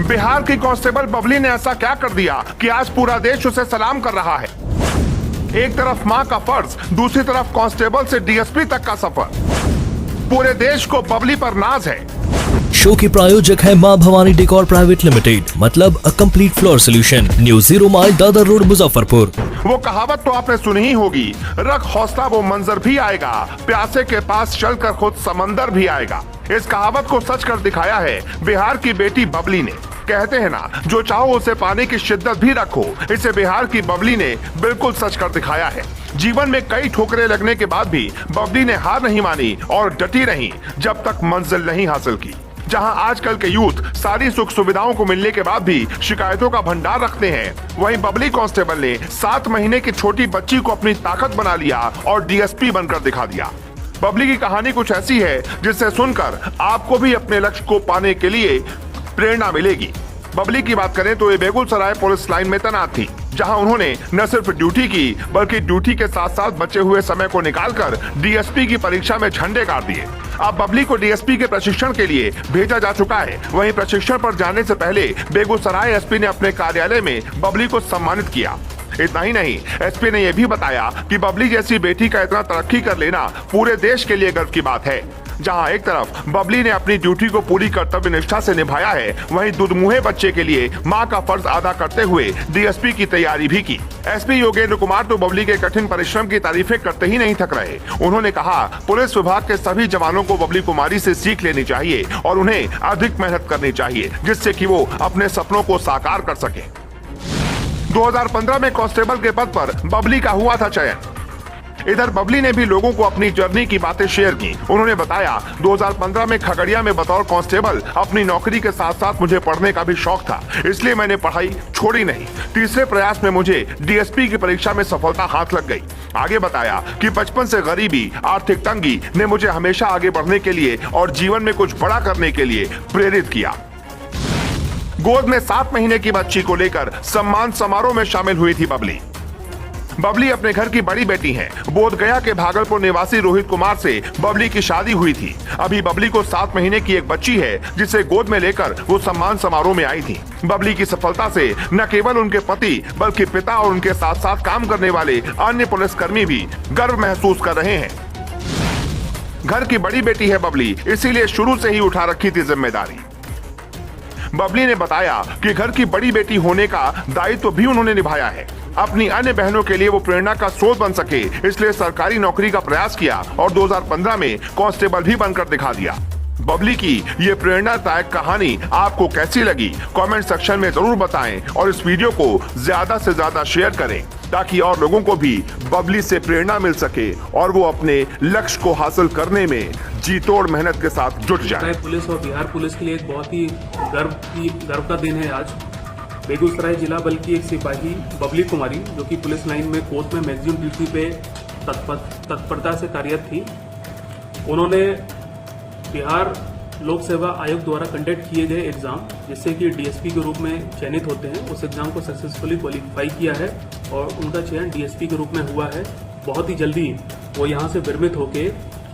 बिहार की कांस्टेबल बबली ने ऐसा क्या कर दिया कि आज पूरा देश उसे सलाम कर रहा है। एक तरफ मां का फर्ज, दूसरी तरफ कांस्टेबल से डीएसपी तक का सफर। पूरे देश को बबली पर नाज है। शो के प्रायोजक है मां भवानी डेकोर प्राइवेट लिमिटेड, मतलब a complete floor solution, new 0 mile Dadar road Muzaffarpur. वो कहावत तो आपने सुनी ही होगी, रख हौसला वो मंजर भी आएगा, प्यासे के पास चलकर खुद समंदर भी आएगा। इस कहावत को सच कर दिखाया है बिहार की बेटी बबली ने। कहते हैं ना, जो चाहो उसे पाने की शिद्दत भी रखो, इसे बिहार की बबली ने बिल्कुल सच कर दिखाया है। जीवन में कई ठोकरें लगने के बाद भी बबली ने हार नहीं मानी और डटी रही जब तक मंजिल नहीं हासिल की। जहां आजकल के यूथ सारी सुख सुविधाओं को मिलने के बाद भी शिकायतों का भंडार रखते हैं, वहीं बबली कांस्टेबल ने 7 महीने की छोटी बच्ची को अपनी ताकत बना लिया और डीएसपी बनकर दिखा दिया। बबली की कहानी कुछ ऐसी है जिसे सुनकर आपको भी अपने लक्ष्य को पाने के लिए प्रेरणा मिलेगी। बबली की बात करें तो ये बेगूसराय पुलिस लाइन में तैनात थी, जहां उन्होंने न सिर्फ ड्यूटी की बल्कि ड्यूटी के साथ साथ बचे हुए समय को निकालकर डीएसपी की परीक्षा में झंडे गाड़ दिए। अब बबली को डीएसपी के प्रशिक्षण के लिए भेजा जा चुका है। वहीं प्रशिक्षण पर जाने से पहले बेगूसराय एसपी ने अपने कार्यालय में बबली को सम्मानित किया। इतना ही नहीं, एसपी ने यह भी बताया कि बबली जैसी बेटी का इतना तरक्की कर लेना पूरे देश के लिए गर्व की बात है। जहां एक तरफ बबली ने अपनी ड्यूटी को पूरी कर्तव्य निष्ठा से निभाया है, वहीं दुधमुहे बच्चे के लिए मां का फर्ज अदा करते हुए डीएसपी की तैयारी भी की। एसपी योगेंद्र कुमार तो बबली के कठिन परिश्रम की तारीफें करते ही नहीं थक रहे। उन्होंने कहा, पुलिस विभाग के सभी जवानों को बबली कुमारी से सीख लेनी चाहिए और उन्हें अधिक मेहनत करनी चाहिए, जिससे कि वो अपने सपनों को साकार कर सके। 2015 में कांस्टेबल के पद पर बबली का हुआ था चयन। इधर बबली ने भी लोगों को अपनी जर्नी की बातें शेयर की। उन्होंने बताया, 2015 में खगड़िया में बतौर कांस्टेबल अपनी नौकरी के साथ साथ मुझे पढ़ने का भी शौक था, इसलिए मैंने पढ़ाई छोड़ी नहीं। तीसरे प्रयास में मुझे डीएसपी की परीक्षा में सफलता हाथ लग गई। आगे बताया कि बचपन से गरीबी, आर्थिक तंगी ने मुझे हमेशा आगे बढ़ने के लिए और जीवन में कुछ बड़ा करने के लिए प्रेरित किया। गोद में 7 महीने की बच्ची को लेकर सम्मान समारोह में शामिल हुई थी बबली। बबली अपने घर की बड़ी बेटी हैं। बोधगया के भागलपुर निवासी रोहित कुमार से बबली की शादी हुई थी। अभी बबली को 7 महीने की एक बच्ची है, जिसे गोद में लेकर वो सम्मान समारोह में आई थी। बबली की सफलता से न केवल उनके पति बल्कि पिता और उनके साथ साथ काम करने वाले अन्य पुलिसकर्मी भी गर्व महसूस कर रहे हैं। घर की बड़ी बेटी है बबली, इसीलिए शुरू से ही उठा रखी थी जिम्मेदारी। बबली ने बताया कि घर की बड़ी बेटी होने का दायित्व भी उन्होंने निभाया है। अपनी अन्य बहनों के लिए वो प्रेरणा का स्रोत बन सके, इसलिए सरकारी नौकरी का प्रयास किया और 2015 में कांस्टेबल भी बनकर दिखा दिया। बबली की ये प्रेरणादायक कहानी आपको कैसी लगी, कमेंट सेक्शन में जरूर बताएं और इस वीडियो को ज्यादा से ज्यादा शेयर करें, ताकि और लोगों को भी बबली से प्रेरणा मिल सके और वो अपने लक्ष्य को हासिल करने में जी तोड़ मेहनत के साथ जुट जाए। पुलिस और बिहार पुलिस के लिए एक बहुत ही गर्व का दिन है आज। बेगूसराय जिला बल की एक सिपाही बबली कुमारी, जो कि पुलिस लाइन में कोर्ट में मैक्सिमम ड्यूटी पे तत्परता से कार्यरत थी, उन्होंने बिहार लोक सेवा आयोग द्वारा कंडक्ट किए गए एग्जाम, जिससे कि डीएसपी के रूप में चयनित होते हैं, उस एग्जाम को सक्सेसफुली क्वालिफाई किया है और उनका चयन डीएसपी के रूप में हुआ है। बहुत ही जल्दी वो यहाँ से विरमित होके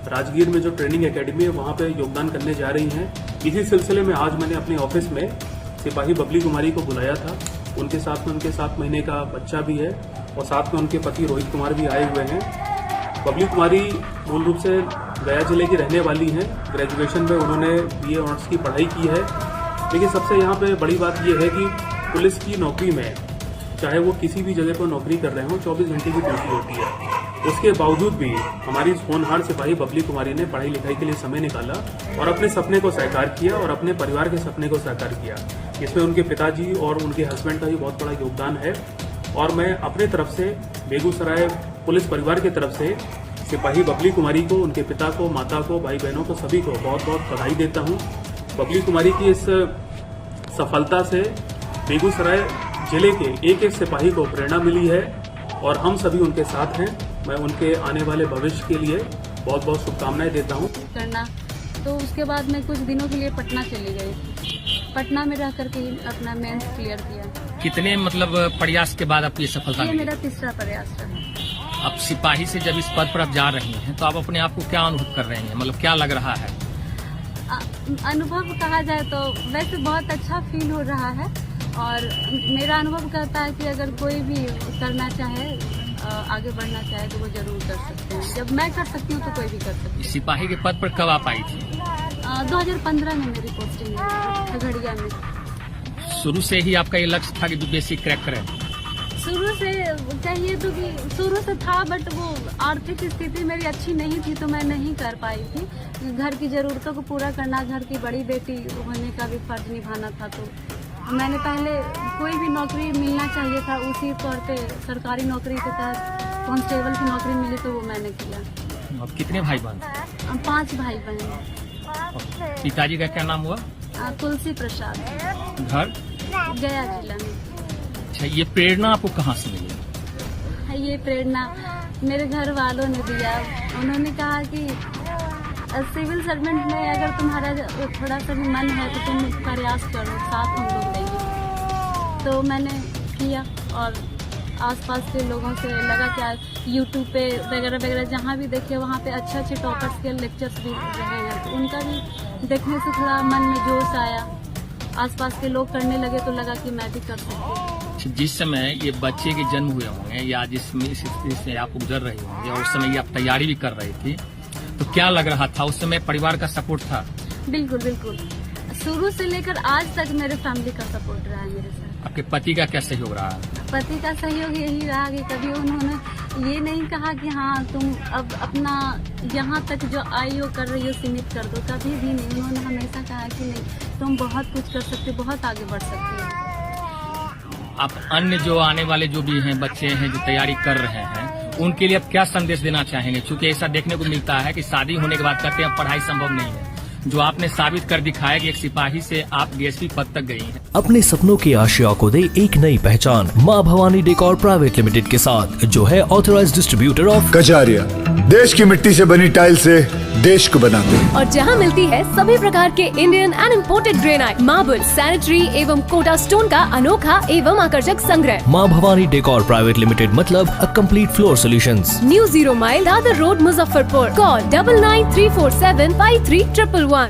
राजगीर में जो ट्रेनिंग एकेडमी है वहाँ पे योगदान करने जा रही हैं। इसी सिलसिले में आज मैंने अपने ऑफिस में सिपाही बबली कुमारी को बुलाया था। उनके साथ में उनके 7 महीने का बच्चा भी है और साथ में उनके पति रोहित कुमार भी आए हुए हैं। बबली कुमारी मूल रूप से गया जिले की रहने वाली हैं। ग्रेजुएशन में उन्होंने बीए ऑनर्स की पढ़ाई की है। लेकिन सबसे यहाँ पे बड़ी बात यह है कि पुलिस की नौकरी में, चाहे वो किसी भी जगह पर नौकरी कर रहे हो, 24 घंटे की ड्यूटी होती है। उसके बावजूद भी हमारी होनहार सिपाही बबली कुमारी ने पढ़ाई लिखाई के लिए समय निकाला और अपने सपने को साकार किया और अपने परिवार के सपने को साकार किया। इसमें उनके पिताजी और उनके हस्बैंड का भी बहुत बड़ा योगदान है और मैं अपने तरफ से बेगूसराय पुलिस परिवार की तरफ से सिपाही बबली कुमारी को, उनके पिता को, माता को, भाई बहनों को, सभी को बहुत बहुत बधाई देता हूँ। बबली कुमारी की इस सफलता से बेगूसराय जिले के एक एक सिपाही को प्रेरणा मिली है और हम सभी उनके साथ हैं। मैं उनके आने वाले भविष्य के लिए बहुत बहुत शुभकामनाएं देता हूँ। करना तो उसके बाद मैं कुछ दिनों के लिए पटना चली गई। पटना में रह करके ही अपना मेंस क्लियर किया। कितने प्रयास के बाद आपकी सफलता ये मिली? मेरा तीसरा प्रयास रहा। अब सिपाही से जब इस पद पर आप जा रही हैं तो आप अपने आप को क्या अनुभव कर रहे हैं, क्या लग रहा है? अनुभव कहा जाए तो वैसे बहुत अच्छा फील हो रहा है, और मेरा अनुभव कहता है कि अगर कोई भी करना चाहे, आगे बढ़ना चाहे तो वो जरूर कर सकते हैं। जब मैं कर सकती हूँ तो कोई भी कर सकती है। सिपाही के पद पर कब आप आई थी? 2015 में मेरी पोस्टिंग है खगड़िया में। शुरू से ही आपका ये लक्ष्य था कि यूपीएससी क्रैक करें? शुरू से कहिए तो कि शुरू से था, बट वो आर्थिक स्थिति मेरी अच्छी नहीं थी तो मैं नहीं कर पाई थी। घर की ज़रूरतों को पूरा करना, घर की बड़ी बेटी होने का भी फर्ज निभाना था, तो मैंने पहले कोई भी नौकरी मिलना चाहिए था, उसी तौर पे सरकारी नौकरी के तहत कांस्टेबल की नौकरी मिली तो वो मैंने किया। अब कितने भाई बहन? 5 भाई बहन। पिताजी का क्या नाम हुआ? तुलसी प्रसाद, घर गया जिला में। अच्छा, ये प्रेरणा आपको कहाँ से मिली? ये प्रेरणा मेरे घर वालों ने दिया। उन्होंने कहा कि सिविल सर्वेंट में अगर तुम्हारा थोड़ा सा भी मन है तो तुम प्रयास करो, साथ हम लोग देंगे। तो मैंने किया, और आसपास के लोगों से लगा क्या यूट्यूब पे वगैरह वगैरह जहाँ भी देखिए वहाँ पे अच्छे अच्छे टॉपर्स के लेक्चर्स भी रहे हैं, तो उनका भी देखने से थोड़ा मन में जोश आया। आसपास के लोग करने लगे तो लगा कि मैं भी कर सकती हूँ। जिस समय ये बच्चे के जन्म हुए होंगे या जिसमें इस स्थिति से आप गुजर रहे होंगे और उस समय ये आप तैयारी भी कर रही थी, तो क्या लग रहा था उस समय? परिवार का सपोर्ट था? बिल्कुल बिल्कुल, शुरू से लेकर आज तक मेरे फैमिली का सपोर्ट रहा है मेरे साथ। आपके पति का क्या सहयोग रहा? पति का सहयोग यही रहा कि कभी उन्होंने ये नहीं कहा कि हाँ तुम अब अपना यहाँ तक जो आई हो कर रही हो सीमित कर दो, कभी भी नहीं। उन्होंने हमेशा कहा कि नहीं, तुम बहुत कुछ कर सकते हो, बहुत आगे बढ़ सकती हो। आप अन्य जो आने वाले जो भी हैं बच्चे हैं जो तैयारी कर रहे हैं, उनके लिए आप क्या संदेश देना चाहेंगे? क्योंकि ऐसा देखने को मिलता है कि शादी होने के बाद कहते हैं पढ़ाई संभव नहीं है, जो आपने साबित कर दिखाया कि एक सिपाही से आप डीएसपी पद तक गई हैं। अपने सपनों की आशिया को दे एक नई पहचान माँ भवानी डेकोर प्राइवेट लिमिटेड के साथ, जो है ऑथराइज्ड डिस्ट्रीब्यूटर ऑफ कजारिया। देश की मिट्टी से बनी टाइल से देश को बनाते हैं। और जहां मिलती है सभी प्रकार के Indian and imported granite, marble, sanitary एवं कोटा स्टोन का अनोखा एवं आकर्षक संग्रह। माँ भवानी डेकोर प्राइवेट लिमिटेड मतलब a complete floor solutions. New 0 mile Dadar road Muzaffarpur. Call 9934753111।